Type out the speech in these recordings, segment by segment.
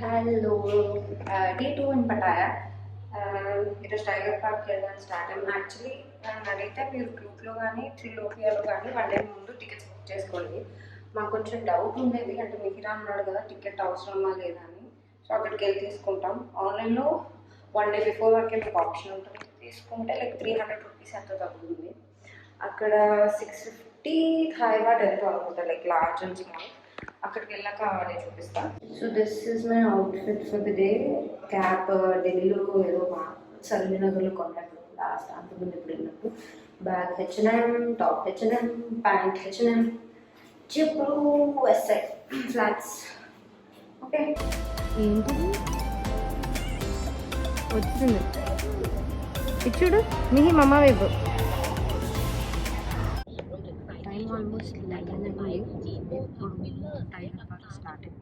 Hello day 2 in Pattaya. ఈరోజు tiger park వెళ్ళడానికి start అయ్యాం. యాక్చువల్లీ అడిగితే మీరు గ్రూప్లో కానీ త్రిలోకియాలో కానీ 1 day ముందు టికెట్స్ బుక్ చేసుకోండి. మాకు కొంచెం డౌట్ ఉండేది, అంటే మిహిరా అన్నాడు కదా టికెట్ అవసరమా లేదా అని. సో అక్కడికి వెళ్ళి తీసుకుంటాం. ఆన్లైన్లో 1 day బిఫోర్ వరకే మీకు ఆప్షన్ ఉంటుంది. తీసుకుంటే లైక్ 300 రూపీస్ ఎంతో తగ్గుతుంది. అక్కడ 650 థాయ్ బాట్ ఎంతో అనుకుంటా, లైక్ లార్జ్ అండ్ స్మాల్. అక్కడికి వెళ్ళాక అవన్నీ చూపిస్తాను. So this is my outfit for the day. Cap ఢిల్లీలో ఏదో సలీనగర్లో కొన్నట్టు లాస్ట్, అంతకుముందు ఇప్పుడు వెళ్ళినట్టు. Bag H&M, top H&M, pant H&M, చెప్పులు ఎస్ఐ ఫ్లాట్స్. ఓకే, ఏంటిది వచ్చింది ఇచ్చుడు మిహి మమ్మ వైపు టైం ఆల్మోస్ట్ 11 అయింది. టైగర్ పార్క్ స్టార్ట్ అయింది.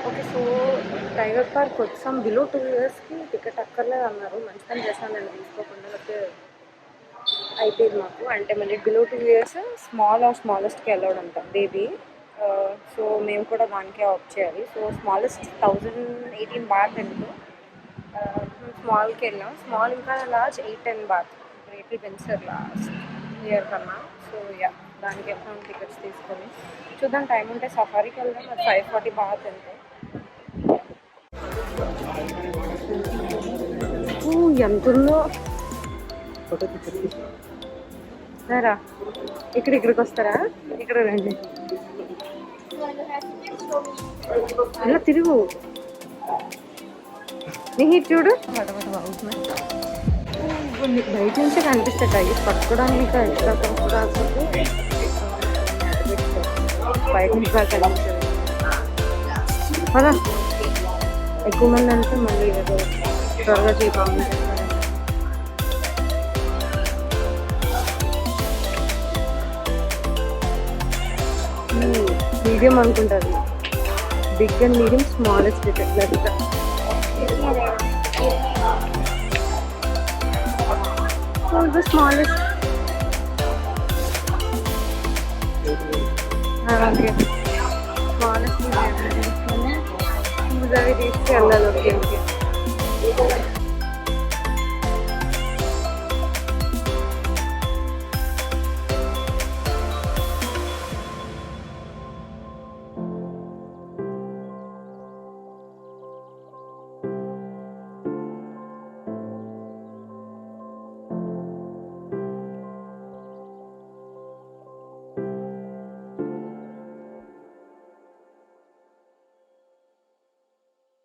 ఓకే, సో టైగర్ పార్క్ వచ్చాం. బిలో 2 yearsకి టికెట్ అక్కర్లేదు అన్నారు. మంచి పని చేశాను నేను తీసుకోకుండా, లేకపోతే అయిపోయింది మాకు. అంటే మళ్ళీ బిలో 2 years స్మాలెస్ట్కి వెళ్ళాడు అంట బేబీ. సో మేము కూడా దానికే ఆప్ట్ చేయాలి. సో స్మాలెస్ట్ 1018 బాత్ ఎందుకు స్మాల్కి వెళ్ళాం. స్మాల్ ఇంకా లార్జ్ 810 బాత్. రేట్లు పెంచారు లాస్ట్ ఇయర్ కన్నా. సో యా, దానికి వెళ్తాం టికెట్స్ తీసుకొని. చూద్దాం, టైం ఉంటే సఫారీకి వెళ్దాం. అది 540 బాత్ అంతే. ఎంత ఉందో సరా. ఇక్కడికి వస్తారా? ఇక్కడ రండి, ఇలా తిరుగు. నీ చూడు బయట నుంచే కనిపిస్తాయి టైగర్స్. పట్టుకోవడానికి ఎక్స్ట్రా రాకపోతే బయట నుంచి బాగా కనిపిస్తుంది కదా. ఎక్కువ మంది అంటే మళ్ళీ ఏదో త్వరగా చేయాలి. మీడియం అనుకుంటారు. Big and medium, smallest ticket. the smallest. Okay. Smallest అవి తీసుకెళ్ళాలి. Okay okay.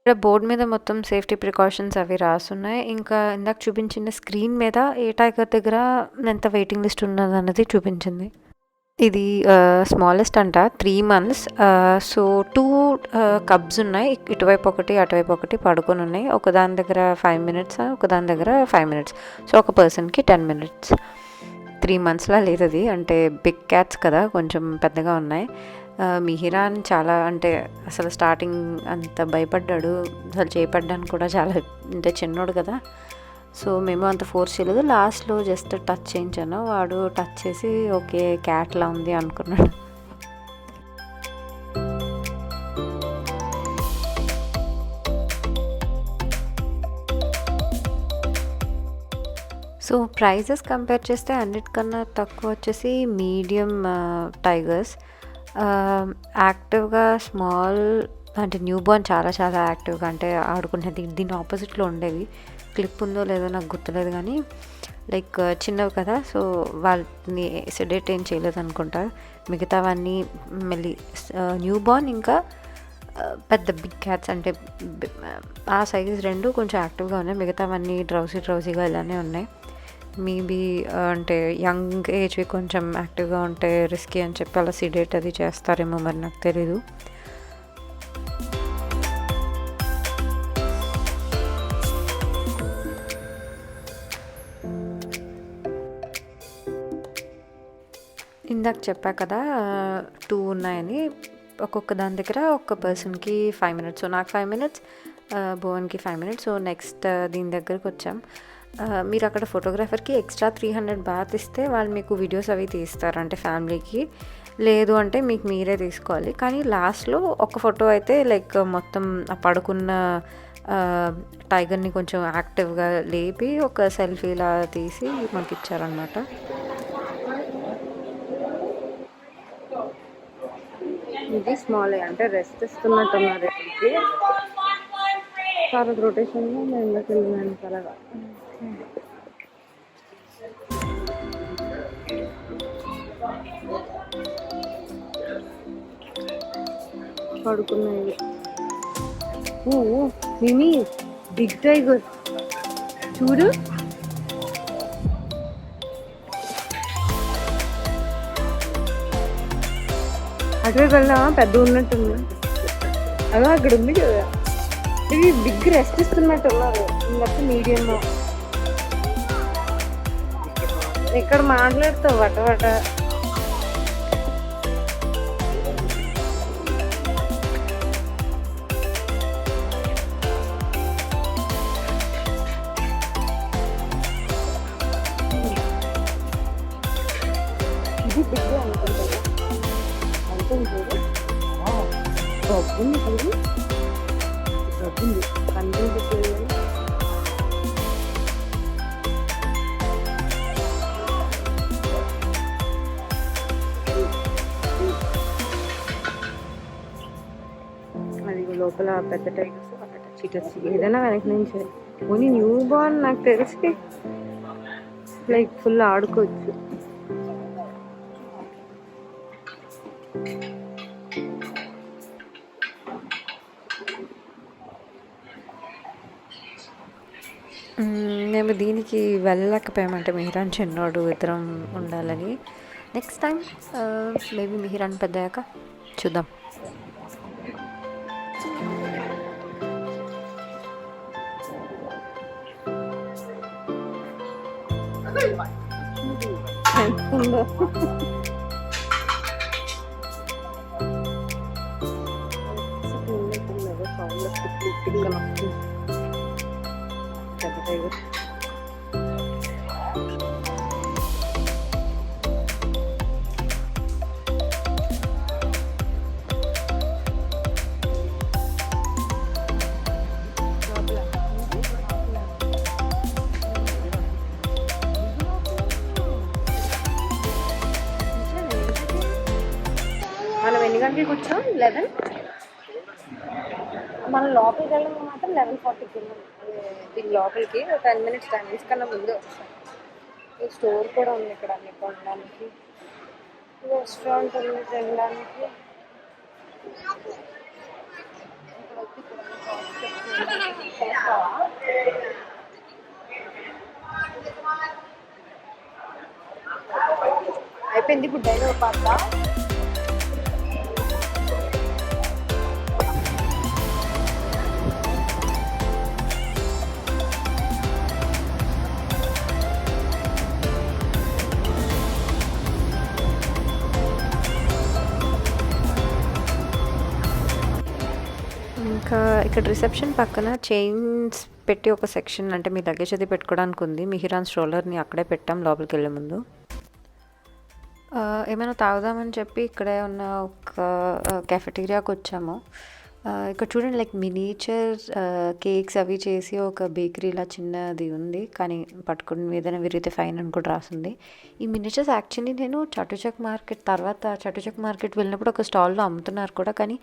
ఇక్కడ బోర్డు మీద మొత్తం సేఫ్టీ ప్రికాషన్స్ అవి రాసున్నాయి. ఇంకా ఇందాక చూపించిన స్క్రీన్ మీద ఏ టైగర్ దగ్గర ఎంత వెయిటింగ్ లిస్ట్ ఉన్నది అన్నది చూపించింది. ఇది స్మాలెస్ట్ అంట, 3 months. సో 2 cubs ఉన్నాయి. ఇటువైపు ఒకటి అటువైపు ఒకటి పడుకొని ఉన్నాయి. ఒక దాని దగ్గర 5 minutes, ఒక దాని దగ్గర 5 minutes. సో ఒక పర్సన్కి 10 minutes. 3 monthsలా లేదు అది, అంటే బిగ్ క్యాట్స్ కదా, కొంచెం పెద్దగా ఉన్నాయి. మిహిరాన్ చాలా, అంటే అసలు స్టార్టింగ్ అంత భయపడ్డాడు. అసలు చేపడ్డానికి కూడా చాలా, అంటే చిన్నోడు కదా. సో మేము అంత ఫోర్స్ చేయలేదు. లాస్ట్లో జస్ట్ టచ్ చేయించాను. వాడు టచ్ చేసి ఓకే క్యాట్లా ఉంది అనుకున్నాడు. సో ప్రైజెస్ కంపేర్ చేస్తే అన్నిటికన్నా తక్కువ వచ్చేసి మీడియం టైగర్స్. యాక్టివ్గా స్మాల్ అంటే న్యూ బోర్న్ చాలా చాలా యాక్టివ్గా, అంటే ఆడుకునేది. దీని ఆపోజిట్లో ఉండేవి. క్లిప్ ఉందో లేదో నాకు గుర్తులేదు, కానీ లైక్ చిన్నవి కదా. సో వాళ్ళని సెడేట్ ఏం చేయలేదు అనుకుంటా. మిగతావన్నీ మళ్ళీ న్యూ బోర్న్, ఇంకా పెద్ద బిగ్ క్యాట్స్, అంటే ఆ సైజ్ 2 కొంచెం యాక్టివ్గా ఉన్నాయి. మిగతావన్నీ డ్రౌజీగా ఇలానే ఉన్నాయి. మేబీ అంటే యంగ్ ఏజ్వి కొంచెం యాక్టివ్గా ఉంటే రిస్కీ అని చెప్పి అలా సిడేట్ అది చేస్తారేమో, మరి నాకు తెలీదు. ఇందాక చెప్పా కదా 2 ఉన్నాయని. ఒక్కొక్క దాని దగ్గర ఒక్క పర్సన్కి 5 minutes. సో నాకు 5 minutes, భువన్కి 5 minutes. సో నెక్స్ట్ దీని దగ్గరకు వచ్చాం. మీరు అక్కడ ఫోటోగ్రాఫర్కి ఎక్స్ట్రా 300 బాత్ ఇస్తే వాళ్ళు మీకు వీడియోస్ అవి తీస్తారు, అంటే ఫ్యామిలీకి. లేదు అంటే మీకు మీరే తీసుకోవాలి. కానీ లాస్ట్లో ఒక ఫోటో అయితే లైక్ మొత్తం ఆ పడుకున్న టైగర్ని కొంచెం యాక్టివ్గా లేపి ఒక సెల్ఫీలా తీసి మాకు ఇచ్చారనమాట. ఇది స్మాల్, అంటే రెస్ట్ ఇస్తున్నట్టున్నారు. ఇది చాలా రొటేషన్లో నేను ఎందుకు వెళ్ళినాను అలాగా. పడుకున్నాయి. ఓ మినీ బిగ్ టైగర్ చూడు. అటువైపు వెళ్దామా? పెద్ద ఉన్నట్టుంది. అలా అక్కడ ఉంది కదా. ఇది బిగ్ రెస్ట్ ఇస్తున్నట్టు ఉన్నారు. ఇంకొక మీడియం. ఇక్కడ మాట్లాడుతావు వట. ఇది బిగ్ అనుకుంటా. చూడు బొగ్గుంది, చూడు బొగ్గుంది కనిపించట్లేదు. అది లోపల పెద్ద టైగర్స్, అక్కడ చీటర్స్, ఏదైనా వెనక నుంచి. ఓన్లీ న్యూ బార్న్ నాకు తెలిసి లైక్ ఫుల్ ఆడుకోవచ్చు. మేము దీనికి వెళ్ళలేకపోయామంటే మిహిరాన్ చిన్నోడు ఇద్దరం ఉండాలని. నెక్స్ట్ టైం మేబీ మిహిరాన్ పెద్దయ్యాక చూద్దాం. మనం ఎన్ని గంటలకు వచ్చాం? 11. మనం లోపలికి వెళ్ళడం మాత్రం 11:40కి వెళ్ళాం. దీని లోపలికి 10 minutes 10 minutes కన్నా ముందే వచ్చాం. ఈ స్టోర్ కూడా ఉంది ఇక్కడ అన్ని కొనడానికి, రెస్టారెంట్ ఉంది తినడానికి. అయిపోయింది ఇప్పుడు డైనర్ పార్క్. ఇంకా ఇక్కడ రిసెప్షన్ పక్కన చైన్స్ పెట్టి ఒక సెక్షన్, అంటే మీ లగేజ్ అది పెట్టుకోవడానికి ఉంది. మిహిరాన్ స్ట్రోలర్ని అక్కడే పెట్టాం లోపలికి వెళ్ళే ముందు. ఏమైనా తాగుదామని చెప్పి ఇక్కడే ఉన్న ఒక కెఫెటీరియాకి వచ్చాము. ఇక్కడ చూడండి లైక్ మినియేచర్ కేక్స్ అవి చేసి ఒక బేకరీలా చిన్నది ఉంది, కానీ పట్టుకుని మీదనే విరిగితే ఫైన్ అని కూడా రాసింది. ఈ మినియేచర్స్ యాక్చువల్లీ నేను చటుచక్ మార్కెట్ వెళ్ళినప్పుడు ఒక స్టాల్లో అమ్ముతున్నారు కూడా, కానీ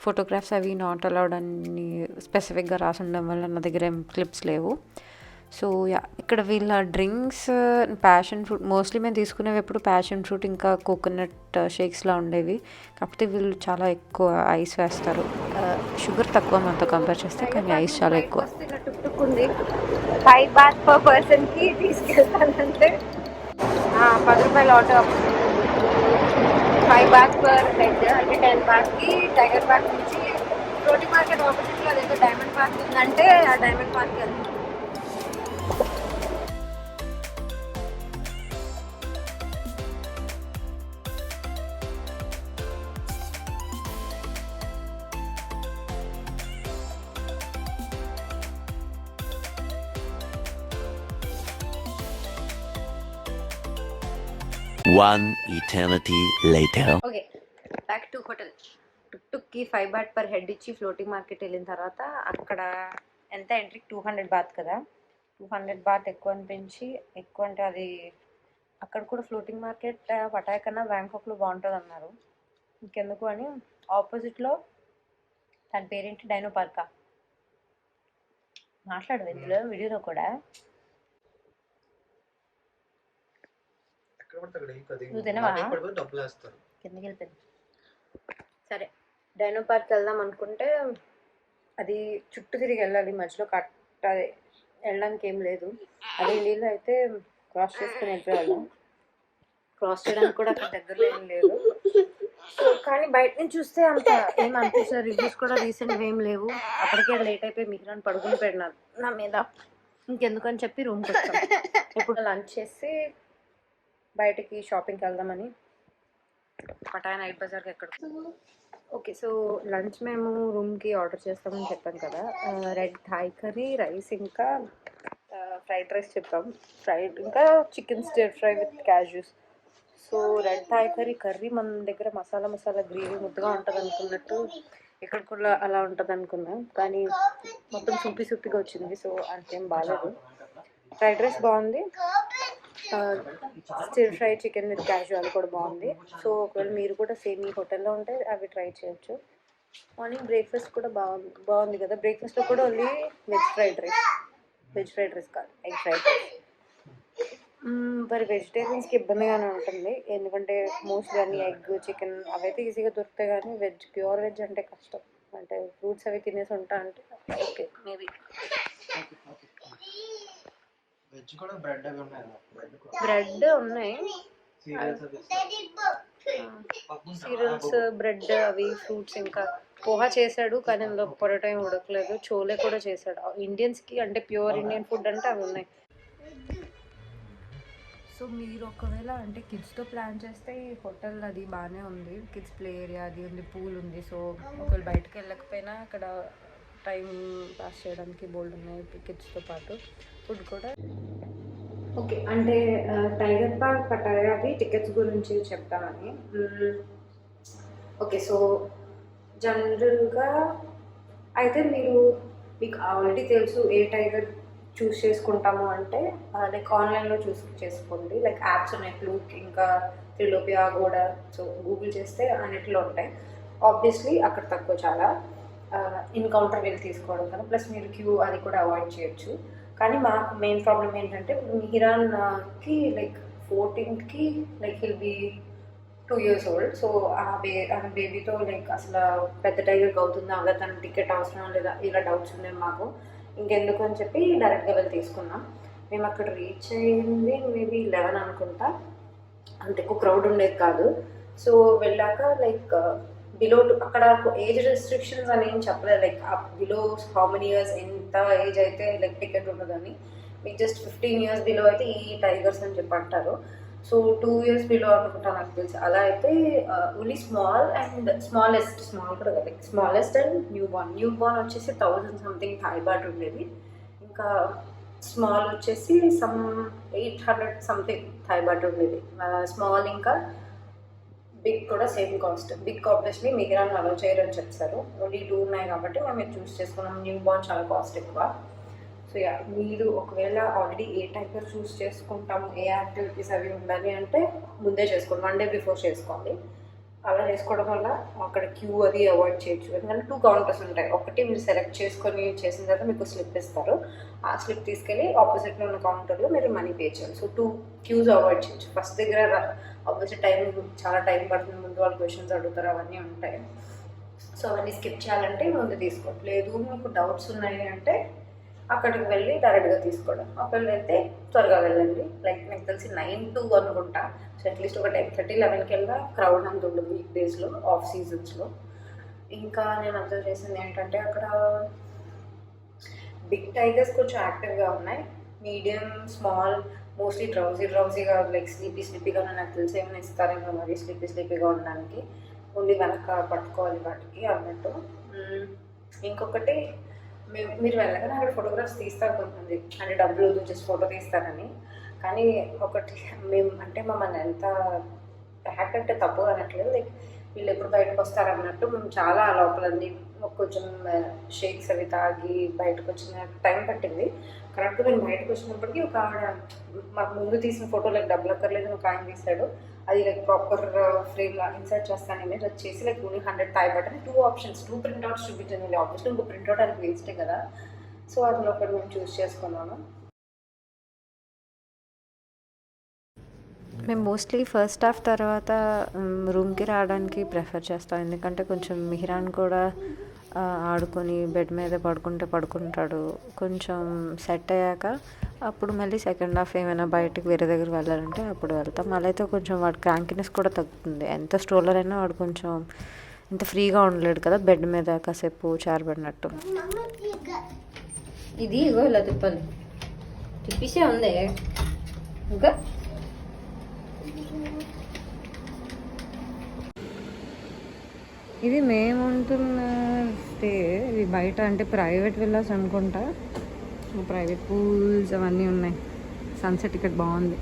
ఫోటోగ్రాఫ్స్ అవి నాట్ అలౌడ్ అని స్పెసిఫిక్గా రాసి ఉండడం వల్ల నా దగ్గర ఏం క్లిప్స్ లేవు. సో యా, ఇక్కడ వీళ్ళ డ్రింక్స్ ప్యాషన్ ఫ్రూట్, మోస్ట్లీ మేము తీసుకునేవి ఎప్పుడు ప్యాషన్ ఫ్రూట్ ఇంకా కోకోనట్ షేక్స్లా ఉండేవి. కాకపోతే వీళ్ళు చాలా ఎక్కువ ఐస్ వేస్తారు. షుగర్ తక్కువ మనతో కంపేర్ చేస్తే, కానీ ఐస్ చాలా ఎక్కువ. 5 baht per personకి తీసుకెళ్తానంటే 10 రూపాయలు ఆటో. 5 baht per head, అంటే 10 bahtకి టైగర్ పార్క్ నుంచి రోటీ మార్కెట్ ఆపోజిట్లో అదేదో డైమండ్ పార్క్ ఉందంటే ఆ డైమండ్ పార్క్కి వెళ్తాం. One eternity later. Okay, back to hotel. టుక్కి 5 బాట్ పర్ హెడ్ ఇచ్చి ఫ్లోటింగ్ మార్కెట్ వెళ్ళిన తర్వాత అక్కడ ఎంత ఎంట్రీకి 200 బాత్ కదా, 200 బాత్ ఎక్కువ అనిపించి, ఎక్కువ అంటే అది అక్కడ కూడా ఫ్లోటింగ్ మార్కెట్ పటాయ్ కన్నా బ్యాంకాక్లో బాగుంటుంది అన్నారు. ఇంకెందుకు అని ఆపోజిట్లో దాని పేరేంటి, డైనో పార్కా, మాట్లాడదు ఇందులో వీడియోలో కూడా. నువ్వు తినవా? కిందకి వెళ్ళిపోయింది. సరే, డైనో పార్క్ వెళ్దాం అనుకుంటే అది చుట్టూ తిరిగి వెళ్ళాలి, మధ్యలో అది వెళ్ళడానికి ఏం లేదు. అదే ఇండియాలో అయితే క్రాస్ చేసుకుని వెళ్ళిపోయేవాళ్ళం. క్రాస్ చేయడానికి కూడా అక్కడ దగ్గరలో ఏం లేదు. సో కానీ బయట నుంచి చూస్తే అంత ఏం అనిపిస్తుంది. రివ్యూస్ కూడా రీసెంట్గా ఏం లేవు. అప్పటికే లేట్ అయిపోయి మిగిలిన పడుకుని పెడినారు నా మీద. ఇంకెందుకని చెప్పి రూమ్కి వచ్చాం. ఇప్పుడు లంచ్ చేసి బయటకి షాపింగ్కి వెళ్దామని పటాయ్ నైట్ బజార్కి ఎక్కడ. ఓకే, సో లంచ్ మేము రూమ్కి ఆర్డర్ చేస్తామని చెప్పాం కదా. రెడ్ థాయ్ కర్రీ, రైస్, ఇంకా ఫ్రైడ్ రైస్ చెప్పాం. ఇంకా chicken stir fry with cashews. So red Thai curry మన దగ్గర మసాలా గ్రేవీ ముద్దగా ఉంటుంది అనుకున్నట్టు ఇక్కడ కూడా అలా ఉంటుంది అనుకున్నాం, కానీ మొత్తం సూపిగా వచ్చింది. సో అంతేం బాగాలేదు. ఫ్రైడ్ రైస్ బాగుంది, stir fry chicken with cashew అది కూడా బాగుంది. సో ఒకవేళ మీరు కూడా సేమ్ ఈ హోటల్లో ఉంటే అవి ట్రై చేయొచ్చు. మార్నింగ్ బ్రేక్ఫాస్ట్ కూడా బాగుంది కదా. బ్రేక్ఫాస్ట్లో కూడా ఓన్లీ వెజ్ ఫ్రైడ్ రైస్ కాదు, ఎగ్ ఫ్రైడ్ రైస్. మరి వెజిటేరియన్స్కి ఇబ్బందిగానే ఉంటుంది, ఎందుకంటే మోస్ట్లీ అన్ని ఎగ్, చికెన్ అవైతే ఈజీగా దొరుకుతాయి, కానీ ప్యూర్ వెజ్ అంటే కష్టం. అంటే ఫ్రూట్స్ అవి తినేసి ఉంటా అంటే ఓకే మేబీ. బ్రెడ్ ఉన్నాయి, సీరియల్స్, బ్రెడ్, అవి ఫ్రూట్స్, ఇంకా పోహా చేశాడు కానీ అందులో పొరటో ఏం ఉడకలేదు. చోలే కూడా చేశాడు. ఇండియన్స్కి అంటే ప్యూర్ ఇండియన్ ఫుడ్ అంటే అవి ఉన్నాయి. సో మీరు ఒకవేళ అంటే కిడ్స్తో ప్లాన్ చేస్తే ఈ హోటల్ అది బాగానే ఉంది. కిడ్స్ ప్లే ఏరియా అది ఉంది, పూల్ ఉంది. సో ఒకవేళ బయటకు వెళ్ళకపోయినా అక్కడ టైం పాస్ చేయడానికి బోల్డ్ ఉన్నాయి కిడ్స్తో పాటు. ఫుడ్ కూడా ఓకే. అంటే టైగర్ పార్క్ పటాయాకి టికెట్స్ గురించి చెప్తామని. ఓకే, సో జనరల్గా అయితే మీకు ఆల్రెడీ తెలుసు ఏ టైగర్ చూస్ చేసుకుంటాము అంటే లైక్ ఆన్లైన్లో చూస్ చేసుకోండి. లైక్ యాప్స్ ఉన్నాయి, ఫ్లూక్, ఇంకా త్రిలోపియా, గోడా. సో గూగుల్ చేస్తే అన్నిటిలో ఉంటాయి. ఆబ్వియస్లీ అక్కడ తక్కువ చాలా. ఇన్కౌంటర్ వెళ్ళి తీసుకోవడం కదా, ప్లస్ మీరు క్యూ అది కూడా అవాయిడ్ చేయొచ్చు. కానీ మాకు మెయిన్ ప్రాబ్లం ఏంటంటే మిహిరాన్కి like 14th like will be 2 years old. So ఆ బేబీతో లైక్ అసలు పెద్ద టైగర్కి అవుతుందా, అలా తన టికెట్ అవసరం లేదా, ఇలా డౌట్స్ ఉన్నాయి మాకు. ఇంకెందుకు అని చెప్పి డైరెక్ట్గా వెళ్ళి తీసుకున్నాం. మేము అక్కడ రీచ్ అయ్యింది మేబీ 11 అనుకుంటా. అంత ఎక్కువ క్రౌడ్ ఉండేది కాదు. సో వెళ్ళాక లైక్ బిలో అక్కడ ఏజ్ రెస్ట్రిక్షన్స్ అని ఏం చెప్పలేదు. Like below how many years, ఎంత ఏజ్ అయితే లైక్ టికెట్ ఉండదని. మీకు జస్ట్ 15 years బిలో అయితే ఈ టైగర్స్ అని చెప్పి అంటారు. సో 2 years బిలో అనుకుంటా నాకు తెలుసు. అలా అయితే only smallest and new born వచ్చేసి 1000 something థాయ్ బాట్ ఉండేది. ఇంకా స్మాల్ వచ్చేసి 800 something థాయ్ బాట్ ఉండేది. స్మాల్ ఇంకా బిగ్ కూడా సేమ్ కాస్ట్. బిగ్ ఆబ్వియస్లీ మిగిలిన అలో చేయరని చెప్తారు. ఓన్లీ 2 ఉన్నాయి కాబట్టి మేము చూస్ చేసుకున్నాం. న్యూ బార్న్ చాలా కాస్ట్ ఎక్కువ. సో మీరు ఒకవేళ ఆల్రెడీ ఏ టైగర్ చూస్ చేసుకుంటాము, ఏ యాక్టివిటీస్ అవి ఉండాలి అంటే ముందే చేసుకోండి, 1 day బిఫోర్ చేసుకోండి. అలా చేసుకోవడం వల్ల అక్కడ క్యూ అది అవాయిడ్ చేయొచ్చు. ఎందుకంటే 2 counters ఉంటాయి. ఒకటి మీరు సెలెక్ట్ చేసుకొని చేసిన తర్వాత మీకు స్లిప్ ఇస్తారు. ఆ స్లిప్ తీసుకెళ్ళి ఆపోజిట్లో ఉన్న కౌంటర్లో మీరు మనీ పే చేయాలి. సో 2 queues అవాయిడ్ చేయొచ్చు. ఫస్ట్ దగ్గర ఆబ్వియస్లీ చాలా టైం పడుతుంది, ముందు వాళ్ళు క్వశ్చన్స్ అడుగుతారు, అవన్నీ ఉంటాయి. సో అవన్నీ స్కిప్ చేయాలంటే ముందు తీసుకోండి. లేదు మీకు డౌట్స్ ఉన్నాయి అంటే అక్కడికి వెళ్ళి డైరెక్ట్గా తీసుకోవడం. ఒకవేళ అయితే త్వరగా వెళ్ళండి. లైక్ నాకు తెలిసి 9 to అనుకుంటా. సో అట్లీస్ట్ ఒక 10:30, 11కి వెళ్ళినా క్రౌడ్ అంత ఉండదు వీక్ డేస్లో, ఆఫ్ సీజన్స్లో. ఇంకా నేను అబ్జర్వ్ చేసింది ఏంటంటే అక్కడ బిగ్ టైగర్స్ కొంచెం యాక్టివ్గా ఉన్నాయి. మీడియం, స్మాల్ మోస్ట్లీ డ్రౌజీగా లైక్ స్లీపీగా నాకు తెలిసి ఏమైనా ఇస్తారేమో మరి స్లీపీగా ఉండడానికి. ఓన్లీ వెనక పట్టుకోవాలి వాటికి అన్నట్టు. ఇంకొకటి మీరు వెళ్ళగానే అక్కడ ఫోటోగ్రాఫ్స్ తీస్తారు కొంతమంది, అంటే డబ్బులు జస్ట్ ఫోటో తీస్తారని. కానీ ఒకటి మేము అంటే మమ్మల్ని ఎంత ప్యాక్ అంటే తప్పు అనట్లేదు, లైక్ వీళ్ళు ఎప్పుడు బయటకు వస్తారన్నట్టు మేము చాలా లోపలంది కొంచెం షేక్స్ అవి తాగి బయటకు వచ్చిన టైం పట్టింది. కరెక్ట్గా మేము బయటకు వచ్చినప్పటికీ ఒక ఆవిడ మాకు ముందు తీసిన ఫోటో లైక్ డబ్బులు అక్కర్లేదు ఒక ఆయన తీశాడు. అది లైక్ ప్రాపర్ ఫ్రేమ్ ఇన్సర్ట్ చేస్తాను ఇమేజ్ వచ్చేసి లైక్ ఓన్లీ 100 థాయ్ బటన్ 2 ఆప్షన్స్ 2 ప్రింట్అవుట్స్ చూపించింది. ఆబ్వియస్లీ ఇంకో ప్రింట్అవుట్ అది వేస్టే కదా, సో అందులో ఒకటి మేము చూస్ చేసుకున్నాను. మేము మోస్ట్లీ ఫస్ట్ హాఫ్ తర్వాత రూమ్కి రావడానికి ప్రిఫర్ చేస్తాం, ఎందుకంటే కొంచెం మిహిరాన్ కూడా ఆడుకొని బెడ్ మీద పడుకుంటాడు. కొంచెం సెట్ అయ్యాక అప్పుడు మళ్ళీ సెకండ్ హాఫ్ ఏమైనా బయటకు వేరే దగ్గర వెళ్ళాలంటే అప్పుడు వెళ్తాం. అలా అయితే కొంచెం వాడి క్రాంకినెస్ కూడా తగ్గుతుంది. ఎంత స్ట్రోలర్ అయినా వాడు కొంచెం ఇంత ఫ్రీగా ఉండలేడు కదా బెడ్ మీద కాసేపు చారబడినట్టు. ఇది ఇగో ఇలా తిప్పాలి, తిప్పిసే ఉంది ఇంకా. ఇది మేము ఉంటున్న స్టే, ఇది బయట అంటే ప్రైవేట్ విల్లాస్ అనుకుంటా. ప్రైవేట్ పూల్స్ అవన్నీ ఉన్నాయి. సన్సెట్ ఇక్కడ బాగుంది.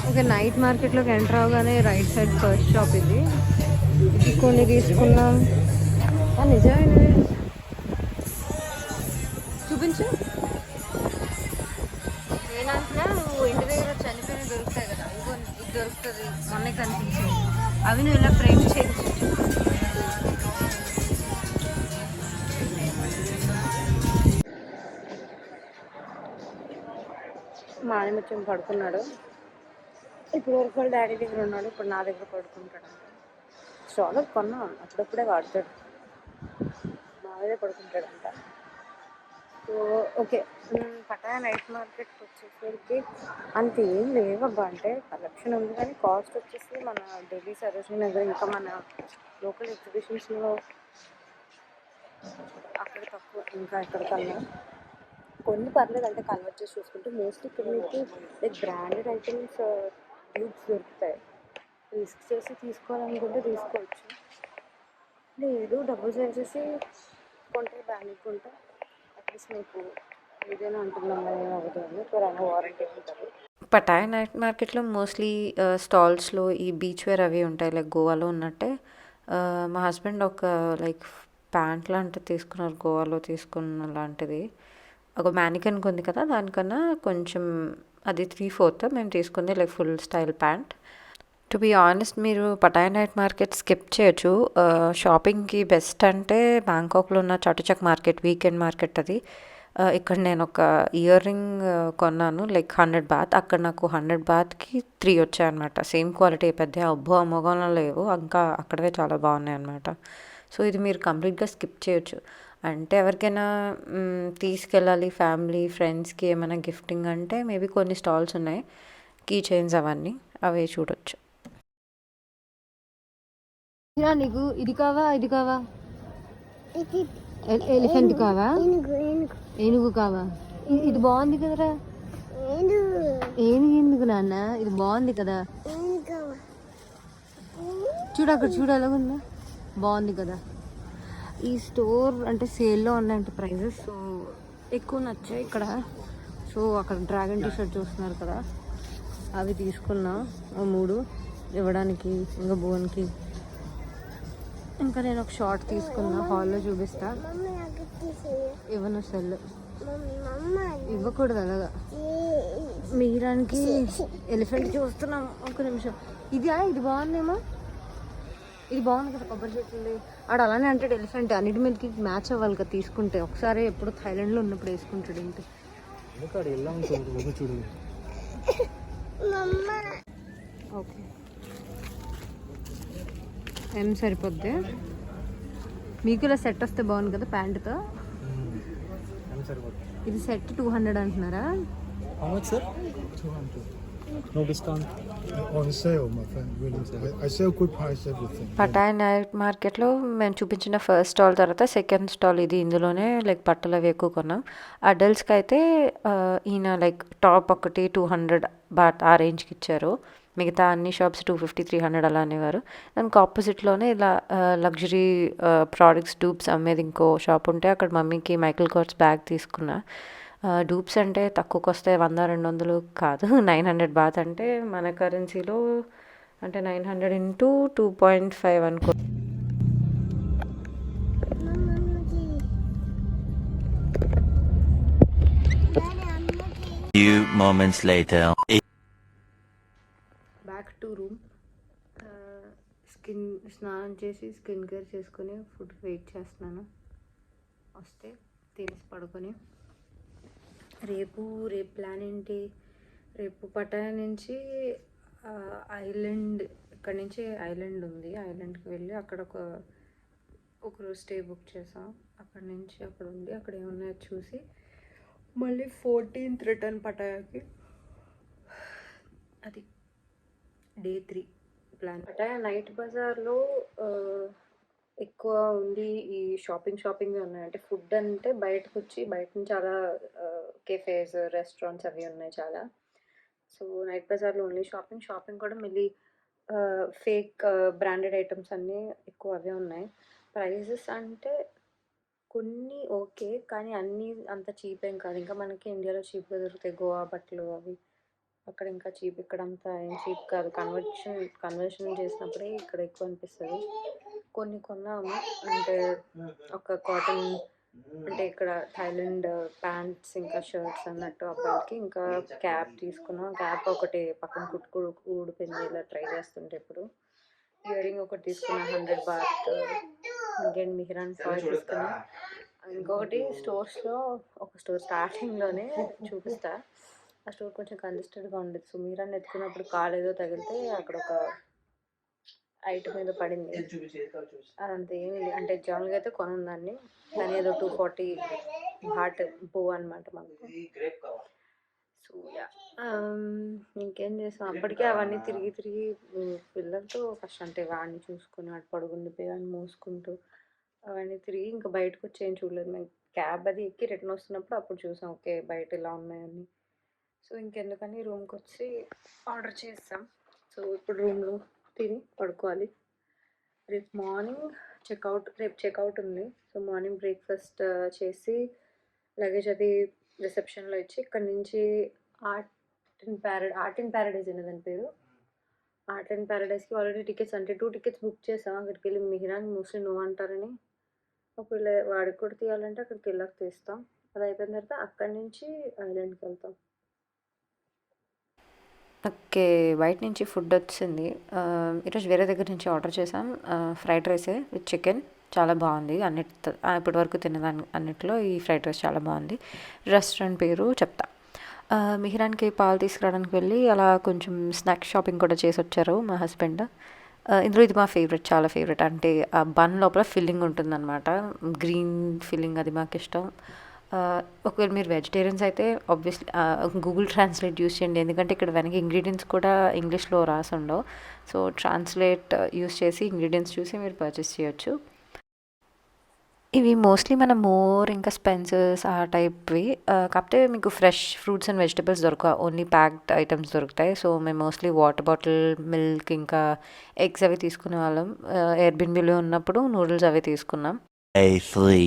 ఓకే, నైట్ మార్కెట్లోకి ఎంటర్ అవగానే రైట్ సైడ్ ఫస్ట్ షాప్ ఇది. కొన్ని తీసుకున్నాం. నిజమే, చూపించు. నేనంటున్నా నువ్వు ఇంటి దగ్గర చనిపోయిన దొరుకుతాయి కదా, ఇంకో ఇది దొరుకుతుంది మొన్నే కనిపించింది, అవి నువ్వు ఇలా ఫ్రేమ్ చేయించు. మా ఆనిమత్యం పడుకున్నాడు. ఇప్పుడు వరకు వాళ్ళ డాడీ దగ్గర ఉన్నాడు, ఇప్పుడు నా దగ్గర పడుకుంటాడు. స్ట్రాలర్ కొన్నా, అప్పుడప్పుడే వాడతాడు, మా దగ్గర పడుకుంటాడంట. సో ఓకే, పటాయా నైట్ మార్కెట్కి వచ్చేసరికి అంత ఏం లేవబ్బా. అంటే కలెక్షన్ ఉంది కానీ కాస్ట్ వచ్చేసి మన ఢిల్లీ సరోజినీ నగర్ ఇంకా మన లోకల్ ఎగ్జిబిషన్స్లో అక్కడ తక్కువ, ఇంకా ఎక్కడికన్నా కొన్ని పర్లేదు. అంటే కన్వర్ట్ చేసి చూసుకుంటే మోస్ట్లీ ఇక్కడ మీకు లైక్ బ్రాండెడ్ ఐటమ్స్ ట్యూబ్స్ దొరుకుతాయి. రిస్క్ చేసి తీసుకోవాలనుకుంటే తీసుకోవచ్చు, లేదు డబ్బులు సేవ్ చేసి కొంటే బ్రాండెడ్ కొంటే అట్లీస్ట్ మీకు ఏదైనా అంటున్నాము అవుతుంది, వారంటీ ఉంటుంది. పటాయా నైట్ మార్కెట్లో మోస్ట్లీ స్టాల్స్లో ఈ బీచ్ వేర్ అవి ఉంటాయి, లైక్ గోవాలో ఉన్నట్టే. మా హస్బెండ్ ఒక లైక్ ప్యాంట్ లాంటిది తీసుకున్నారు, గోవాలో తీసుకున్న లాంటిది. ఒక మ్యానికన్కి ఉంది కదా, దానికన్నా కొంచెం అది 3/4 మేము తీసుకుంది, like full style pant. To be honest, మీరు పటాయా నైట్ మార్కెట్ స్కిప్ చేయొచ్చు. షాపింగ్కి బెస్ట్ అంటే బ్యాంకాక్లో ఉన్న చటుచక్ మార్కెట్, వీకెండ్ మార్కెట్ అది. ఇక్కడ నేను ఒక ఇయర్ రింగ్ కొన్నాను, లైక్ 100 బాత్. అక్కడ నాకు 100 బాత్కి 3 వచ్చాయన్నమాట. సేమ్ క్వాలిటీ, పెద్ద అబ్బో అమ్మగంలో లేవు, ఇంకా అక్కడవే చాలా బాగున్నాయి అన్నమాట. సో ఇది మీరు కంప్లీట్గా స్కిప్ చేయొచ్చు. అంటే ఎవరికైనా తీసుకెళ్ళాలి ఫ్యామిలీ ఫ్రెండ్స్కి ఏమైనా గిఫ్టింగ్ అంటే మేబీ కొన్ని స్టాల్స్ ఉన్నాయి, కీ చైన్స్ అవన్నీ, అవి చూడొచ్చు. నీకు ఇది కావా, ఇది కావా, ఎలిఫెంట్ కావా, ఏనుగు కావా? ఇది బాగుంది కదరా. ఏనుగు ఎందుకు నాన్న, ఇది బాగుంది కదా, చూడు అక్కడ చూడు ఎలాగుందా, బాగుంది కదా. ఈ స్టోర్ అంటే సేల్లో ఉన్నాయంటే ప్రైజెస్, సో ఎక్కువ నచ్చాయి ఇక్కడ. సో అక్కడ డ్రాగన్ టీషర్ట్ చూస్తున్నారు కదా, అవి తీసుకున్నా 3 ఇవ్వడానికి, ఇంకా భువన్కి. ఇంకా నేను ఒక షార్ట్ తీసుకున్నా, హాల్లో చూపిస్తా. ఇవ్వను, సెల్ ఇవ్వకూడదు అలాగా. మీరానికి ఎలిఫెంట్ చూస్తున్నాం, ఒక నిమిషం. ఇది బాగుందేమో, ఇది బాగుంది కదా, కొబ్బరి చెట్టు. ఆడ అలానే అంటాడు, ఎలిఫెంట్ అన్నిటి మీదకి మ్యాచ్ అవ్వాలి కదా తీసుకుంటే. ఒకసారి ఎప్పుడు థైలాండ్లో ఉన్నప్పుడు వేసుకుంటాడు. ఏంటి ఎందుకు వెళ్ళాం చూడు. ఓకే ఏం సరిపోద్ది మీకు ఇలా సెట్ వస్తే బాగుంది కదా ప్యాంటుతో. సరిపోతుంది. ఇది సెట్ 200 అంటున్నారా? How much, sir? 200. No discount. On sale, my friend. Really, I sell good price everything. Pattaya night మార్కెట్లో మేము చూపించిన ఫస్ట్ స్టాల్ తర్వాత సెకండ్ స్టాల్ ఇది. ఇందులోనే లైక్ బట్టలు అవి ఎక్కువ కొన్నాం. అడల్ట్స్కి అయితే ఈయన లైక్ టాప్ ఒకటి 200 బాట్ ఆ రేంజ్కి ఇచ్చారు. మిగతా అన్ని షాప్స్ 250, 300 అలా అనేవారు. దానికి ఆపోజిట్లోనే ఇలా లగ్జరీ ప్రోడక్ట్స్ డూప్స్ అమ్మేది ఇంకో షాప్ ఉంటే అక్కడ మమ్మీకి మైకిల్ కోర్స్ బ్యాగ్ తీసుకున్నా. డూప్స్ అంటే తక్కువకి వస్తాయి, 100-200 కాదు, 900 బాత్ అంటే మన కరెన్సీలో అంటే 900 ఇంటూ 2.5 అనుకో. Few moments later. Back to room. స్నానం చేసి స్కిన్ కేర్ చేసుకొని ఫుడ్ వెయిట్ చేస్తున్నాను వస్తే తినేసి పడుకొని. రేపు ప్లాన్ ఏంటి? రేపు పటాయా నుంచి ఐలాండ్, ఇక్కడ నుంచి ఐలాండ్ ఉంది, ఐలాండ్కి వెళ్ళి అక్కడ ఒక రోజు స్టే బుక్ చేసాం. అక్కడ నుంచి అక్కడ ఉంది, అక్కడ ఏమున్నాయో చూసి మళ్ళీ 14th రిటర్న్ పటాయాకి. అది డే 3 ప్లాన్. పటాయా నైట్ బజార్లో ఎక్కువ ఉంది ఈ షాపింగ్ ఉన్నాయి. అంటే ఫుడ్ అంటే బయటకు వచ్చి బయట నుంచి చాలా కెఫేస్, రెస్టారెంట్స్ అవి ఉన్నాయి చాలా. సో నైట్ బజార్లో ఓన్లీ షాపింగ్ కూడా మళ్ళీ ఫేక్ బ్రాండెడ్ ఐటమ్స్ అన్నీ ఎక్కువ అవే ఉన్నాయి. ప్రైజెస్ అంటే కొన్ని ఓకే, కానీ అన్నీ అంత చీప్ ఏం కాదు. ఇంకా మనకి ఇండియాలో చీప్గా దొరుకుతాయి గోవా బట్టలు అవి, అక్కడ ఇంకా చీప్. ఇక్కడ అంతా ఏం చీప్ కాదు. కన్వర్షన్ చేసినప్పుడే ఇక్కడ ఎక్కువ అనిపిస్తుంది. కొన్ని కొన్నాము, అంటే ఒక కాటన్, అంటే ఇక్కడ థాయిలాండ్ ప్యాంట్స్ ఇంకా షర్ట్స్ అన్నట్టు అబ్బాయిలకి. ఇంకా క్యాప్ తీసుకున్నాం. క్యాప్ ఒకటి పక్కన ఊడిపోయింది, ఇలా ట్రై చేస్తుంటే ఇప్పుడు. ఇయర్ రింగ్ ఒకటి తీసుకున్నా 100 బాత్. ఇంకేంటి మిహిరాన్ టాయ్ తీసుకున్నా. ఇంకొకటి స్టోర్స్లో ఒక స్టోర్ స్టార్టింగ్లోనే చూపిస్తా. ఆ స్టోర్ కొంచెం కంజెస్టెడ్గా ఉండేది. సో మిహిరాన్ ఎత్తుకున్నప్పుడు కాలు ఏదో తగిలితే అక్కడ ఒక ఐటమ్ ఏదో పడింది. అదంతా ఏమి లేదు, అంటే జనరల్గా అయితే కొనుందాన్ని, కానీ ఏదో 240 బాట్ బో అనమాట మనకు. సో యా, ఇంకేం చేసాం అప్పటికే అవన్నీ తిరిగి పిల్లలతో ఫస్ట్, అంటే వాడిని చూసుకొని అటు పడుకుండిపోయి వాడిని మోసుకుంటూ అవన్నీ తిరిగి ఇంకా బయటకు వచ్చి ఏం చూడలేదు. మేము క్యాబ్ అది ఎక్కి రిటర్న్ వస్తున్నప్పుడు అప్పుడు చూసాం, ఓకే బయట ఇలా ఉన్నాయని. సో ఇంకెందుకని రూమ్కి వచ్చి ఆర్డర్ చేస్తాం. సో ఇప్పుడు రూమ్లో తిని పడుకోవాలి. రేపు మార్నింగ్ చెక్అవుట్ ఉంది. సో మార్నింగ్ బ్రేక్ఫాస్ట్ చేసి లగేజ్ అది రిసెప్షన్లో ఇచ్చి ఇక్కడ నుంచి ఆర్ట్ ఇన్ ప్యారడైజ్ అనే దాని పేరు. ఆర్ట్ ఇన్ ప్యారడైజ్కి ఆల్రెడీ టికెట్స్, అంటే 2 టికెట్స్ బుక్ చేసాం. అక్కడికి వెళ్ళి మిహిరాన్ మోస్ట్లీ నో అంటారని, ఒకవేళ వాడికి కూడా తీయాలంటే అక్కడికి వెళ్ళాక తీస్తాం. అది అయిపోయిన తర్వాత అక్కడి నుంచి ఐలాండ్కి వెళ్తాం. ఓకే, బయట నుంచి ఫుడ్ వచ్చింది. ఈరోజు వేరే దగ్గర నుంచి ఆర్డర్ చేసాం. ఫ్రైడ్ రైసే విత్ చికెన్, చాలా బాగుంది. ఇప్పటి వరకు తిన్నదాన్ని అన్నిట్లో ఈ ఫ్రైడ్ రైస్ చాలా బాగుంది. రెస్టారెంట్ పేరు చెప్తా. మిహిరాన్కి పాలు తీసుకురావడానికి వెళ్ళి అలా కొంచెం స్నాక్స్ షాపింగ్ కూడా చేసి వచ్చారు మా హస్బెండ్. ఇందులో ఇది మా ఫేవరెట్, చాలా ఫేవరెట్. అంటే ఆ బన్ లోపల ఫిల్లింగ్ ఉంటుందన్నమాట, గ్రీన్ ఫిల్లింగ్, అది మాకు ఇష్టం. ఒకవేళ మీరు వెజిటేరియన్స్ అయితే ఆబ్వియస్లీ గూగుల్ ట్రాన్స్లేట్ యూస్ చేయండి, ఎందుకంటే ఇక్కడ వెనక ఇంగ్రీడియంట్స్ కూడా ఇంగ్లీష్లో రాసి ఉండవు. సో ట్రాన్స్లేట్ యూస్ చేసి ఇంగ్రీడియంట్స్ చూసి మీరు పర్చేస్ చేయొచ్చు. ఇవి మోస్ట్లీ మన మోర్ ఇంకా స్పెన్సర్స్ ఆ టైప్వి, కాకపోతే మీకు ఫ్రెష్ ఫ్రూట్స్ అండ్ వెజిటబుల్స్ దొరకవు, ఓన్లీ ప్యాక్డ్ ఐటమ్స్ దొరుకుతాయి. సో మేము మోస్ట్లీ వాటర్ బాటిల్, మిల్క్ ఇంకా ఎగ్స్ అవి తీసుకునే వాళ్ళం. ఎయిర్బిఎన్బిలో ఉన్నప్పుడు నూడిల్స్ అవి తీసుకున్నాం. Day 3.